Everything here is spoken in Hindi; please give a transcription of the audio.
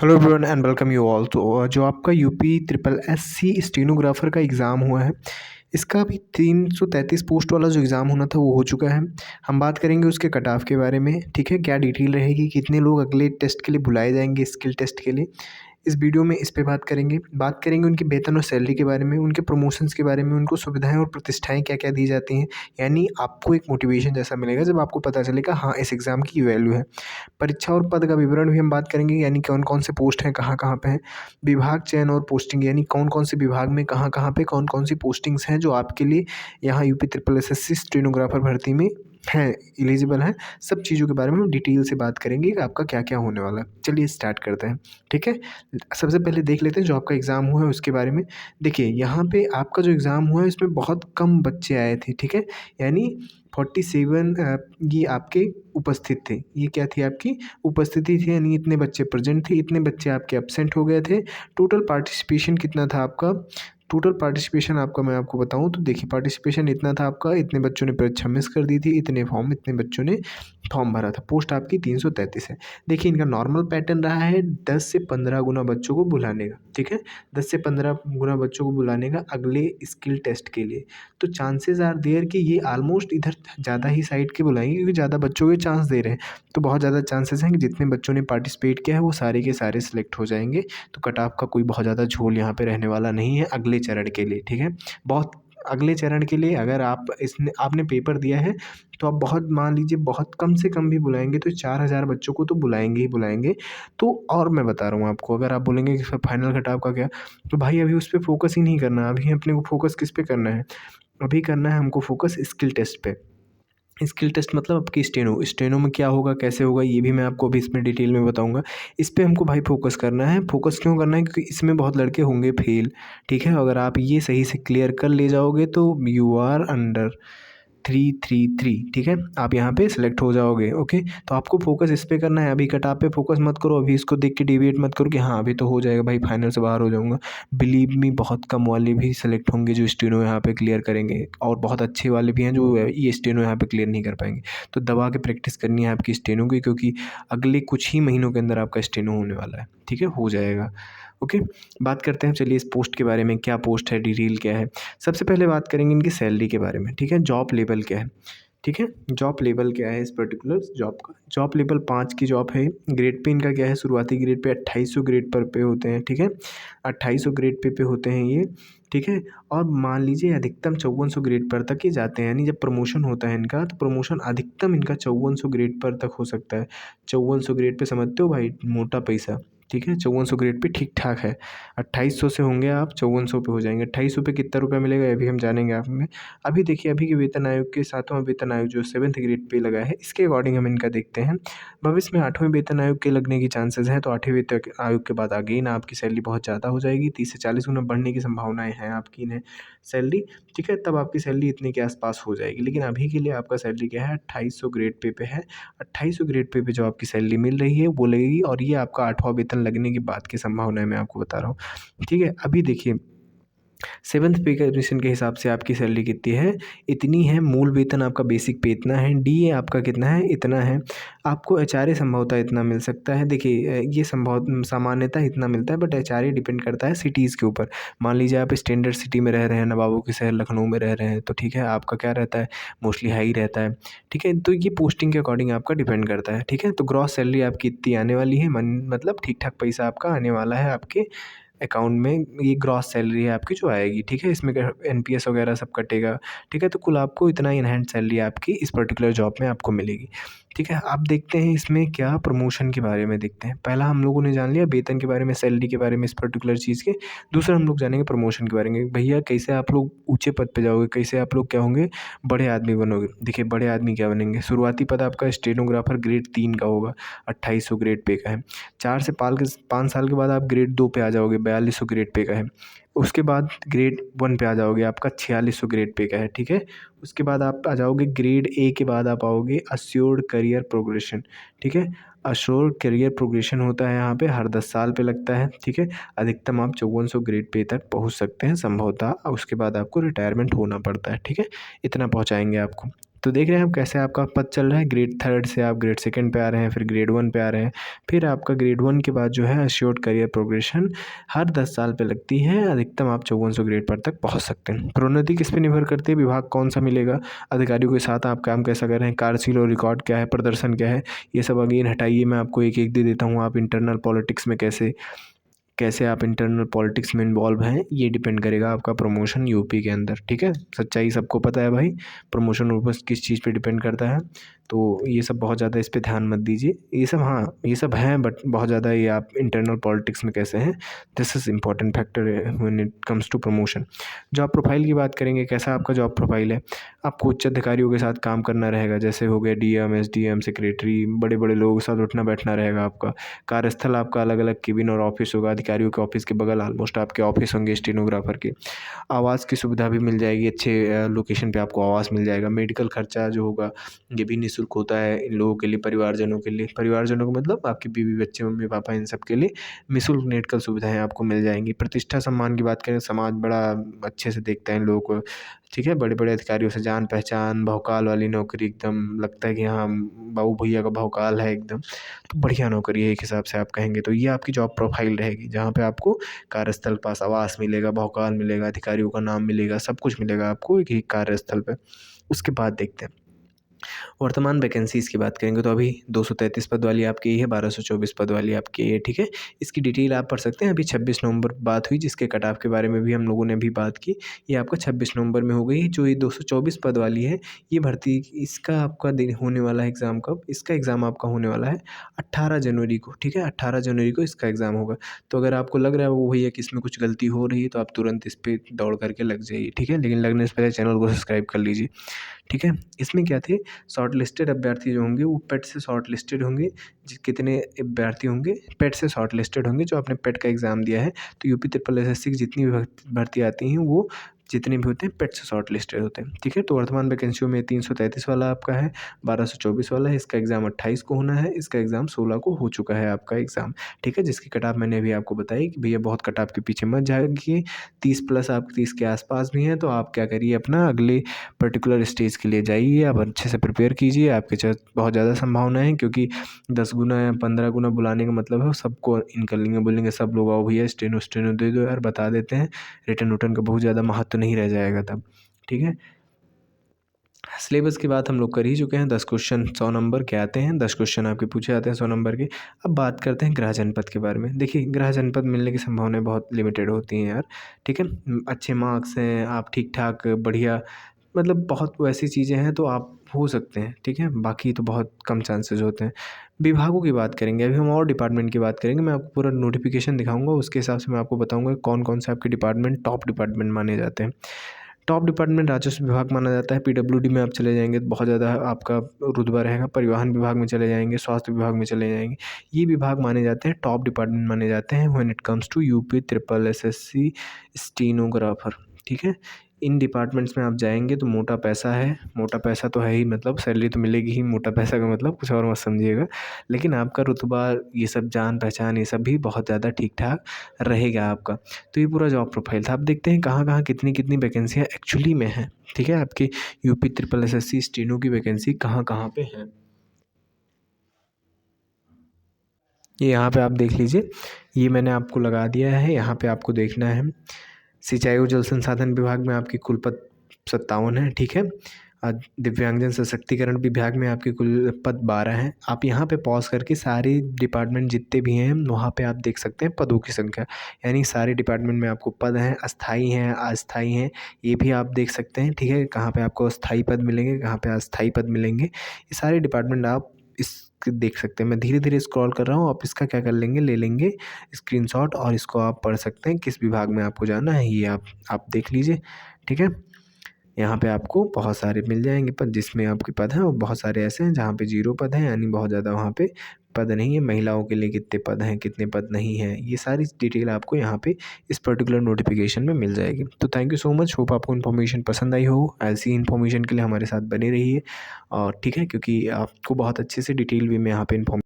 Hello everyone and welcome you all. तो जो आपका यूपी ट्रिपल एससी स्टेनोग्राफर का एग्ज़ाम हुआ है, इसका अभी 333 पोस्ट वाला जो एग्ज़ाम होना था वो हो चुका है। हम बात करेंगे उसके कट ऑफ के बारे में, ठीक है। क्या डिटेल रहेगी, कितने लोग अगले टेस्ट के लिए बुलाए जाएंगे, स्किल टेस्ट के लिए, इस वीडियो में इस पे बात करेंगे उनके वेतन और सैलरी के बारे में, उनके प्रमोशंस के बारे में, उनको सुविधाएं और प्रतिष्ठाएं क्या क्या दी जाती हैं। यानी आपको एक मोटिवेशन जैसा मिलेगा जब आपको पता चलेगा हाँ इस एग्ज़ाम की वैल्यू है। परीक्षा और पद का विवरण भी हम बात करेंगे, यानी कौन-कौन से पोस्ट हैं, कहाँ-कहाँ पे हैं। विभाग चयन और पोस्टिंग, यानी कौन-कौन से विभाग में कहाँ-कहाँ पे कौन-कौन सी पोस्टिंग्स हैं जो आपके लिए यहाँ यूपी ट्रिपल एसएससी स्टेनोग्राफर भर्ती में हैं, एलिजिबल हैं। सब चीज़ों के बारे में हम डिटेल से बात करेंगे कि आपका क्या-क्या होने वाला है। चलिए स्टार्ट करते हैं, ठीक है। सबसे पहले देख लेते हैं जो आपका एग्ज़ाम हुआ है उसके बारे में। देखिए यहाँ पे आपका जो एग्ज़ाम हुआ है इसमें बहुत कम बच्चे आए थे, ठीक है। यानी 47 ये आपके उपस्थित थे। ये क्या थी आपकी उपस्थिति थी, यानी इतने बच्चे प्रेज़ेंट थे, इतने बच्चे आपके एब्सेंट हो गए थे। टोटल पार्टिसिपेशन कितना था आपका? टोटल पार्टिसिपेशन आपका मैं आपको बताऊँ तो देखिए पार्टिसिपेशन इतना था आपका, इतने बच्चों ने परीक्षा मिस कर दी थी, इतने बच्चों ने फॉर्म भरा था। पोस्ट आपकी 333 है। देखिए इनका नॉर्मल पैटर्न रहा है 10 से 15 गुना बच्चों को बुलाने का, ठीक है। 10 से 15 गुना बच्चों को बुलाने का अगले स्किल टेस्ट के लिए। तो चांसेस आर देयर कि ये ऑलमोस्ट इधर ज़्यादा ही साइड के बुलाएँगे क्योंकि ज़्यादा बच्चों के चांस दे रहे हैं। तो बहुत ज़्यादा चांसेस हैं कि जितने बच्चों ने पार्टिसिपेट किया है वो सारे के सारे सिलेक्ट हो जाएँगे। तो कट ऑफ का कोई बहुत ज़्यादा झोल यहाँ पे रहने वाला नहीं है अगले चरण के लिए, ठीक है। बहुत अगले चरण के लिए अगर आपने पेपर दिया है तो आप बहुत मान लीजिए बहुत कम से कम भी बुलाएँगे तो 4000 बच्चों को तो बुलाएँगे ही बुलाएँगे। तो और मैं बता रहा हूँ आपको, अगर आप बोलेंगे कि सर फाइनल कट ऑफ का क्या? तो भाई अभी उस पे फ़ोकस ही नहीं करना, अभी अपने को फ़ोकस किस पे करना है? अभी करना है हमको फ़ोकस स्किल टेस्ट पे। स्किल टेस्ट मतलब आपकी स्टेनो में क्या होगा, कैसे होगा, ये भी मैं आपको अभी इसमें डिटेल में बताऊँगा। इस पे हमको भाई फ़ोकस करना है। फ़ोकस क्यों करना है? क्योंकि इसमें बहुत लड़के होंगे फ़ेल, ठीक है? अगर आप ये सही से क्लियर कर ले जाओगे तो यू आर अंडर 333, ठीक है। आप यहाँ पे सिलेक्ट हो जाओगे, ओके। तो आपको फ़ोकस इस पे करना है, अभी कट-ऑफ पे फ़ोकस मत करो, अभी इसको देख के डेविएट मत करो कि हाँ, अभी तो हो जाएगा भाई, फाइनल से बाहर हो जाऊँगा। बिलीव मी बहुत कम वाले भी सिलेक्ट होंगे जो स्टेनो यहाँ पे क्लियर करेंगे और बहुत अच्छे वाले भी हैं जो ये स्टेनो यहाँ पे क्लियर नहीं कर पाएँगे। तो दबा के प्रैक्टिस करनी है आपकी स्टेनो की, क्योंकि अगले कुछ ही महीनों के अंदर आपका स्टेनो होने वाला है, ठीक है, हो जाएगा, ओके। बात करते हैं चलिए इस पोस्ट के बारे में, क्या पोस्ट है, डिटेल क्या है। सबसे पहले बात करेंगे इनकी सैलरी के बारे में, ठीक है। जॉब लेवल क्या है, ठीक है। जॉब लेवल क्या है इस पर्टिकुलर जॉब का? जॉब लेवल 5 की जॉब है। ग्रेड पे इनका क्या है, शुरुआती ग्रेड पे 2800 ग्रेड पर पे होते हैं, ठीक है। 2800 ग्रेड पे होते हैं ये, ठीक है। और मान लीजिए अधिकतम 5400 ग्रेड पर तक ये जाते हैं, यानी जब प्रमोशन होता है इनका तो प्रमोशन अधिकतम इनका 5400 ग्रेड पर तक हो सकता है। 5400 ग्रेड पे समझते हो भाई, मोटा पैसा, ठीक है। 5400 ग्रेड पे ठीक-ठाक है। 2800 से होंगे आप 5400 पे हो जाएँगे। 2800 पे कितना रुपया मिलेगा ये भी हम जानेंगे आप में। अभी देखिए अभी के वेतन आयोग के 7वाँ वेतन आयोग जो 7th ग्रेड पे लगा है, इसके अकॉर्डिंग हम इनका देखते हैं। भविष्य में 8वें वेतन आयोग के लगने की चांसेस हैं, तो 8वें वेतन आयोग के बाद अगेन आपकी सैलरी बहुत ज़्यादा हो जाएगी, 30 से 40 गुना बढ़ने की संभावनाएँ हैं आपकी इन्हें सैलरी, ठीक है। तब आपकी सैलरी इतने के आस-पास हो जाएगी। लेकिन अभी के लिए आपका सैलरी क्या है, 2800 ग्रेड पे है। 2800 ग्रेड पे जो आपकी सैलरी मिल रही है वो लगेगी, और ये आपका 8वाँ वेतन लगने के बाद की संभावनाएँ मैं आपको बता रहा हूँ, ठीक है। अभी देखिए 7th पे कमीशन के हिसाब से आपकी सैलरी कितनी है, इतनी है। मूल वेतन आपका बेसिक पे इतना है, डीए आपका कितना है, इतना है। आपको एचआरए संभवतः इतना मिल सकता है। देखिए ये सामान्यतः इतना मिलता है, बट एचआरए डिपेंड करता है सिटीज़ के ऊपर। मान लीजिए आप स्टैंडर्ड सिटी में रह रहे हैं, नवाबों के शहर लखनऊ में रह रहे हैं, तो ठीक है आपका क्या रहता है, मोस्टली हाई रहता है, ठीक है। तो ये पोस्टिंग के अकॉर्डिंग आपका डिपेंड करता है, ठीक है। तो ग्रॉस सैलरी आपकी इतनी आने वाली है, मतलब ठीक-ठाक पैसा आपका आने वाला है आपके अकाउंट में। ये ग्रॉस सैलरी है आपकी जो आएगी, ठीक है। इसमें एनपीएस वगैरह सब कटेगा, ठीक है। तो कुल आपको इतना इन हैंड सैलरी आपकी इस पर्टिकुलर जॉब में आपको मिलेगी, ठीक है। अब देखते हैं इसमें क्या प्रमोशन के बारे में देखते हैं। पहला हम लोगों ने जान लिया वेतन के बारे में, सैलरी के बारे में इस पर्टिकुलर चीज़ के। दूसरा हम लोग जानेंगे प्रमोशन के बारे में। भैया कैसे आप लोग ऊँचे पद पे जाओगे, कैसे आप लोग क्या होंगे, बड़े आदमी बनोगे। देखिए बड़े आदमी क्या बनेंगे, शुरुआती पद आपका स्टेनोग्राफर ग्रेड 3 का होगा, 2800 ग्रेड पे का है। 4 से 5 साल के बाद आप ग्रेड 2 पे आ जाओगे, 4200 ग्रेड पे का है। उसके बाद ग्रेड 1 पे आ जाओगे, आपका 4600 ग्रेड पे का है, ठीक है। उसके बाद आप आ जाओगे ग्रेड ए के बाद आप आओगे अश्योर्ड करियर प्रोग्रेशन, ठीक है। अश्योर्ड करियर प्रोग्रेशन होता है यहाँ पे, हर 10 साल पे लगता है, ठीक है। अधिकतम आप 5400 ग्रेड पे तक पहुँच सकते हैं संभवतः, उसके बाद आपको रिटायरमेंट होना पड़ता है, ठीक है। इतना पहुँचाएँगे आपको। तो देख रहे हैं आप कैसे आपका पद चल रहा है, ग्रेड थर्ड से आप ग्रेड सेकंड पे आ रहे हैं, फिर ग्रेड वन पे आ रहे हैं, फिर आपका ग्रेड वन के बाद जो है एश्योर्ड करियर प्रोग्रेशन हर 10 साल पे लगती है, अधिकतम आप 5400 ग्रेड पर तक पहुँच सकते हैं। प्रोन्नति किस पे निर्भर करती है, विभाग कौन सा मिलेगा, अधिकारियों के साथ आप काम कैसा कर रहे हैं, कार्यशील और रिकॉर्ड क्या है, प्रदर्शन क्या है, ये सब अगेन हटाइए, मैं आपको एक एक दे देता हूँ। आप इंटरनल पॉलिटिक्स में कैसे कैसे आप इंटरनल पॉलिटिक्स में इन्वॉल्व हैं, ये डिपेंड करेगा आपका प्रमोशन यूपी के अंदर, ठीक है। सच्चाई सबको पता है भाई, प्रमोशन ऊपर किस चीज़ पे डिपेंड करता है। तो ये सब बहुत ज़्यादा इस पे ध्यान मत दीजिए, ये सब हाँ ये सब हैं, बट बहुत ज़्यादा ये आप इंटरनल पॉलिटिक्स में कैसे हैं, this is important factor when it comes to promotion. Job profile की बात करेंगे, कैसा आपका जॉब प्रोफाइल है, आपको उच्च अधिकारियों के साथ काम करना रहेगा, जैसे हो गया डीएम, एसडीएम, सेक्रेटरी, बड़े बड़े लोगों के साथ उठना बैठना रहेगा आपका। कार्यस्थल आपका अलग अलग केबिन और ऑफिस होगा, अधिकारियों के ऑफिस के बगल ऑलमोस्ट आपके ऑफिस होंगे स्टेनोग्राफर के। आवास की सुविधा भी मिल जाएगी, अच्छे लोकेशन पे आपको आवास मिल जाएगा। मेडिकल खर्चा जो होगा ये भी निःशुल्क होता है इन लोगों के लिए, परिवारजनों के लिए, परिवारजनों को मतलब आपकी बीवी बच्चे मम्मी पापा इन सब के लिए निःशुल्क मेडिकल सुविधाएं आपको मिल जाएंगी। प्रतिष्ठा सम्मान की बात करें, समाज बड़ा अच्छे से देखता है इन लोगों को, ठीक है। बड़े बड़े अधिकारियों से जान पहचान, भौकाल वाली नौकरी, एकदम लगता है कि हाँ बाबू भैया का भौकाल है एकदम, तो बढ़िया नौकरी है एक हिसाब से आप कहेंगे तो। ये आपकी जॉब प्रोफाइल रहेगी, जहाँ पे आपको कार्यस्थल पास आवास मिलेगा, भौकाल मिलेगा, अधिकारियों का नाम मिलेगा, सब कुछ मिलेगा आपको एक ही कार्यस्थल पे। उसके बाद देखते हैं वर्तमान वैकेंसीज़ की बात करेंगे, तो अभी 233 पद वाली आपकी ये है, 1224 पद वाली आपकी ये, ठीक है। इसकी डिटेल आप पढ़ सकते हैं। अभी 26 नवंबर बात हुई, जिसके कट ऑफ के बारे में भी हम लोगों ने अभी बात की, ये आपका 26 नवंबर में हो गई। जो ये 224 पद वाली है, ये भर्ती, इसका आपका दिन होने वाला है एग्ज़ाम कब, इसका एग्ज़ाम आपका होने वाला है 18 जनवरी को, ठीक है। 18 जनवरी को इसका एग्ज़ाम होगा। तो अगर आपको लग रहा है वो भैया कि इसमें कुछ गलती हो रही है, तो आप तुरंत इस पे दौड़ करके लग जाइए, ठीक है। लेकिन लगने से पहले चैनल को सब्सक्राइब कर लीजिए, ठीक है। इसमें क्या थे, शॉर्ट लिस्टेड अभ्यर्थी जो होंगे वो पेट से शॉर्ट लिस्टेड होंगे। कितने अभ्यर्थी होंगे, पेट से शॉर्ट लिस्टेड होंगे, जो आपने पेट का एग्ज़ाम दिया है। तो यूपी ट्रिपल एसएससी की जितनी भी भर्ती आती हैं, वो जितने भी होते हैं पेट से शॉर्ट लिस्टेड होते हैं, ठीक है। तो वर्तमान वैकेंसियों में 333 वाला आपका है, 1224 वाला है, इसका एग्ज़ाम 28 को होना है, इसका एग्ज़ाम 16 को हो चुका है आपका एग्ज़ाम, ठीक है। जिसकी कट ऑफ मैंने अभी आपको बताई कि भैया बहुत कट ऑफ के पीछे मत जाइए, 30 प्लस आप 30 के आसपास भी हैं, तो आप क्या करिए, अपना अगले पर्टिकुलर स्टेज के लिए जाइए, आप अच्छे से प्रिपेयर कीजिए। आपके बहुत ज़्यादा संभावना है, क्योंकि 10 गुना या 15 गुना बुलाने का मतलब है सबको इन कर लेंगे, बोलेंगे सब लोग आओ भैया स्टेनो स्टेनो दे दो यार, बता देते हैं। रिटन उटन का बहुत ज़्यादा महत्व नहीं रह जाएगा तब, ठीक है। सिलेबस की बात हम लोग कर ही चुके हैं। 10 क्वेश्चन 100 नंबर के आते हैं, 10 क्वेश्चन आपके पूछे जाते हैं 100 नंबर के। अब बात करते हैं गृह जनपद के बारे में। देखिए, गृह जनपद मिलने की संभावनाएं बहुत लिमिटेड होती हैं यार, ठीक है। अच्छे मार्क्स हैं, आप ठीक ठाक बढ़िया, मतलब बहुत वैसी चीज़ें हैं तो आप हो सकते हैं, ठीक है। बाकी तो बहुत कम चांसेस होते हैं। विभागों की बात करेंगे, अभी हम और डिपार्टमेंट की बात करेंगे। मैं आपको पूरा नोटिफिकेशन दिखाऊंगा, उसके हिसाब से मैं आपको बताऊंगा कौन कौन से आपके डिपार्टमेंट टॉप डिपार्टमेंट माने जाते हैं। टॉप डिपार्टमेंट राजस्व विभाग माना जाता है। पीडब्ल्यूडी में आप चले जाएंगे तो बहुत ज़्यादा आपका रुतबा रहेगा। परिवहन विभाग में चले जाएंगे, स्वास्थ्य विभाग में चले जाएंगे, ये विभाग माने जाते हैं टॉप डिपार्टमेंट माने जाते हैं when it comes to UP triple SSC stenographer, ठीक है। इन डिपार्टमेंट्स में आप जाएंगे तो मोटा पैसा है, मोटा पैसा तो है ही, मतलब सैलरी तो मिलेगी ही, मोटा पैसा का मतलब कुछ और मत समझिएगा। लेकिन आपका रुतबा, ये सब जान पहचान, ये सब भी बहुत ज़्यादा ठीक ठाक रहेगा आपका। तो ये पूरा जॉब प्रोफाइल था। आप देखते हैं कहाँ कहाँ कितनी कितनी वैकेंसियाँ एक्चुअली में हैं, ठीक है। आपकी यूपी ट्रिपल एसएससी स्टेनो की वैकेंसी कहाँ कहाँ पे है, ये यहाँ पे आप देख लीजिए। ये मैंने आपको लगा दिया है, यहाँ पे आपको देखना है। सिंचाई और जल संसाधन विभाग में आपकी कुल पद 57 है, ठीक है। दिव्यांगजन सशक्तिकरण विभाग में आपके कुल पद 12 हैं। आप यहाँ पे पॉज करके सारे डिपार्टमेंट जितने भी हैं वहाँ पे आप देख सकते हैं पदों की संख्या, यानी सारे डिपार्टमेंट में आपको पद हैं, अस्थाई हैं, अस्थाई हैं, ये भी आप देख सकते हैं, ठीक है। कहाँ पे आपको अस्थाई पद मिलेंगे, कहाँ पे अस्थाई पद मिलेंगे, ये सारे डिपार्टमेंट आप इस देख सकते हैं। मैं धीरे धीरे स्क्रॉल कर रहा हूँ, आप इसका क्या कर लेंगे, ले लेंगे स्क्रीनशॉट, और इसको आप पढ़ सकते हैं किस विभाग में आपको जाना है, ये आप देख लीजिए, ठीक है। यहाँ पे आपको बहुत सारे मिल जाएंगे पद, जिसमें आपके पद हैं, और बहुत सारे ऐसे हैं जहाँ पे 0 पद हैं, यानी बहुत ज़्यादा वहाँ पे पद नहीं है। महिलाओं के लिए कितने पद हैं, कितने पद नहीं हैं, ये सारी डिटेल आपको यहाँ पे इस पर्टिकुलर नोटिफिकेशन में मिल जाएगी। तो thank you so much, hope आपको इन्फॉर्मेशन पसंद आई हो। ऐसी इन्फॉर्मेशन के लिए हमारे साथ बने रहिए, और ठीक है, क्योंकि आपको बहुत अच्छे से डिटेल वे में यहाँ पे इन्फॉर्मेशन